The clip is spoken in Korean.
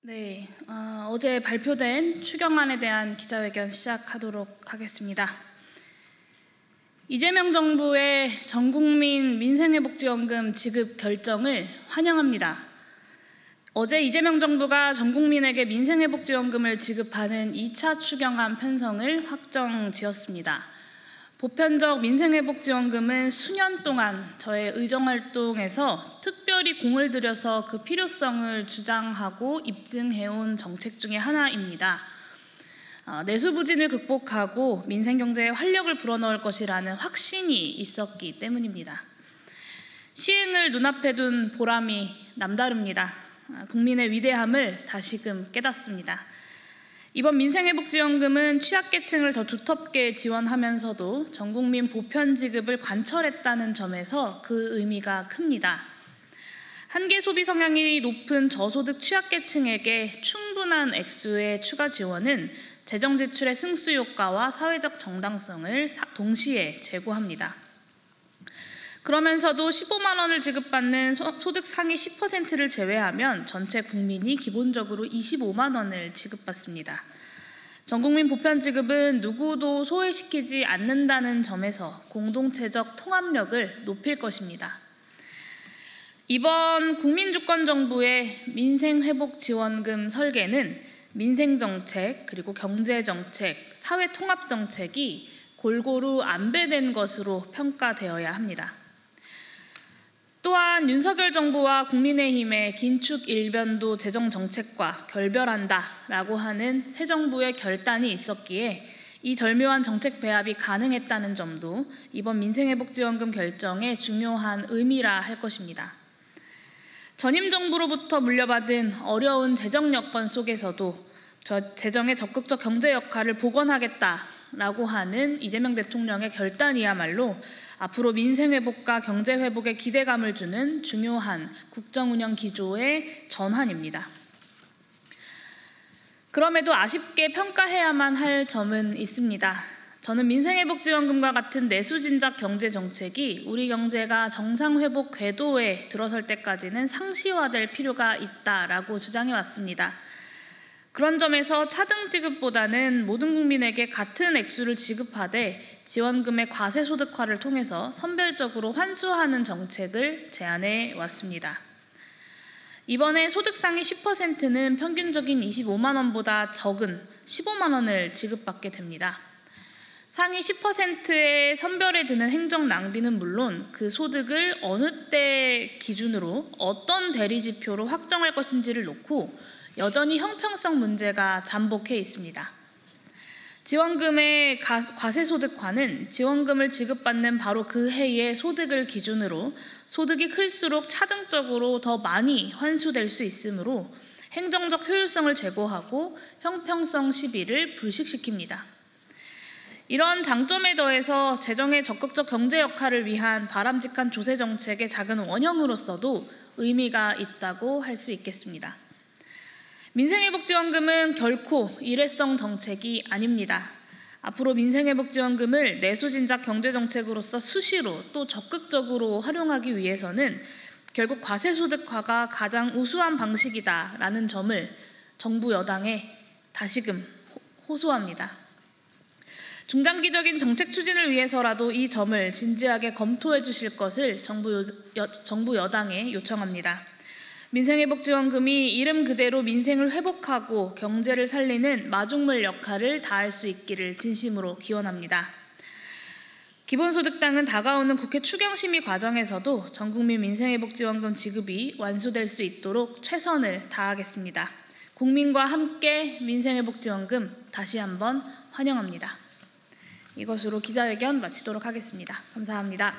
네, 어제 발표된 추경안에 대한 기자회견 시작하도록 하겠습니다. 이재명 정부의 전국민 민생회복지원금 지급 결정을 환영합니다. 어제 이재명 정부가 전국민에게 민생회복지원금을 지급하는 2차 추경안 편성을 확정지었습니다. 보편적 민생회복지원금은 수년 동안 저의 의정활동에서 특별히 공을 들여서 그 필요성을 주장하고 입증해온 정책 중에 하나입니다. 내수부진을 극복하고 민생경제에 활력을 불어넣을 것이라는 확신이 있었기 때문입니다. 시행을 눈앞에 둔 보람이 남다릅니다. 국민의 위대함을 다시금 깨닫습니다. 이번 민생회복지원금은 취약계층을 더 두텁게 지원하면서도 전국민 보편 지급을 관철했다는 점에서 그 의미가 큽니다. 한계 소비 성향이 높은 저소득 취약계층에게 충분한 액수의 추가 지원은 재정 지출의 승수 효과와 사회적 정당성을 동시에 제고합니다. 그러면서도 15만 원을 지급받는 소득 상위 10%를 제외하면 전체 국민이 기본적으로 25만 원을 지급받습니다. 전국민 보편 지급은 누구도 소외시키지 않는다는 점에서 공동체적 통합력을 높일 것입니다. 이번 국민주권정부의 민생회복지원금 설계는 민생정책, 그리고 경제정책, 사회통합정책이 골고루 안배된 것으로 평가되어야 합니다. 또한 윤석열 정부와 국민의힘의 긴축 일변도 재정정책과 결별한다라고 하는 새 정부의 결단이 있었기에 이 절묘한 정책 배합이 가능했다는 점도 이번 민생회복지원금 결정의 중요한 의미라 할 것입니다. 전임 정부로부터 물려받은 어려운 재정 여건 속에서도 재정의 적극적 경제 역할을 복원하겠다라고 하는 이재명 대통령의 결단이야말로 앞으로 민생회복과 경제회복에 기대감을 주는 중요한 국정운영 기조의 전환입니다. 그럼에도 아쉽게 평가해야만 할 점은 있습니다. 저는 민생회복지원금과 같은 내수진작 경제정책이 우리 경제가 정상회복 궤도에 들어설 때까지는 상시화될 필요가 있다라고 주장해왔습니다. 그런 점에서 차등 지급보다는 모든 국민에게 같은 액수를 지급하되 지원금의 과세소득화를 통해서 선별적으로 환수하는 정책을 제안해 왔습니다. 이번에 소득 상위 10%는 평균적인 25만 원보다 적은 15만 원을 지급받게 됩니다. 상위 10%의 선별에 드는 행정 낭비는 물론 그 소득을 어느 때 기준으로 어떤 대리지표로 확정할 것인지를 놓고 여전히 형평성 문제가 잠복해 있습니다. 지원금의 과세소득화는 지원금을 지급받는 바로 그 해의 소득을 기준으로 소득이 클수록 차등적으로 더 많이 환수될 수 있으므로 행정적 효율성을 제고하고 형평성 시비를 불식시킵니다. 이런 장점에 더해서 재정의 적극적 경제 역할을 위한 바람직한 조세 정책의 작은 원형으로서도 의미가 있다고 할 수 있겠습니다. 민생회복지원금은 결코 일회성 정책이 아닙니다. 앞으로 민생회복지원금을 내수진작 경제정책으로서 수시로 또 적극적으로 활용하기 위해서는 결국 과세소득화가 가장 우수한 방식이다라는 점을 정부 여당에 다시금 호소합니다. 중장기적인 정책 추진을 위해서라도 이 점을 진지하게 검토해 주실 것을 정부 여당에 요청합니다. 민생회복지원금이 이름 그대로 민생을 회복하고 경제를 살리는 마중물 역할을 다할 수 있기를 진심으로 기원합니다. 기본소득당은 다가오는 국회 추경심의 과정에서도 전국민 민생회복지원금 지급이 완수될 수 있도록 최선을 다하겠습니다. 국민과 함께 민생회복지원금 다시 한번 환영합니다. 이것으로 기자회견 마치도록 하겠습니다. 감사합니다.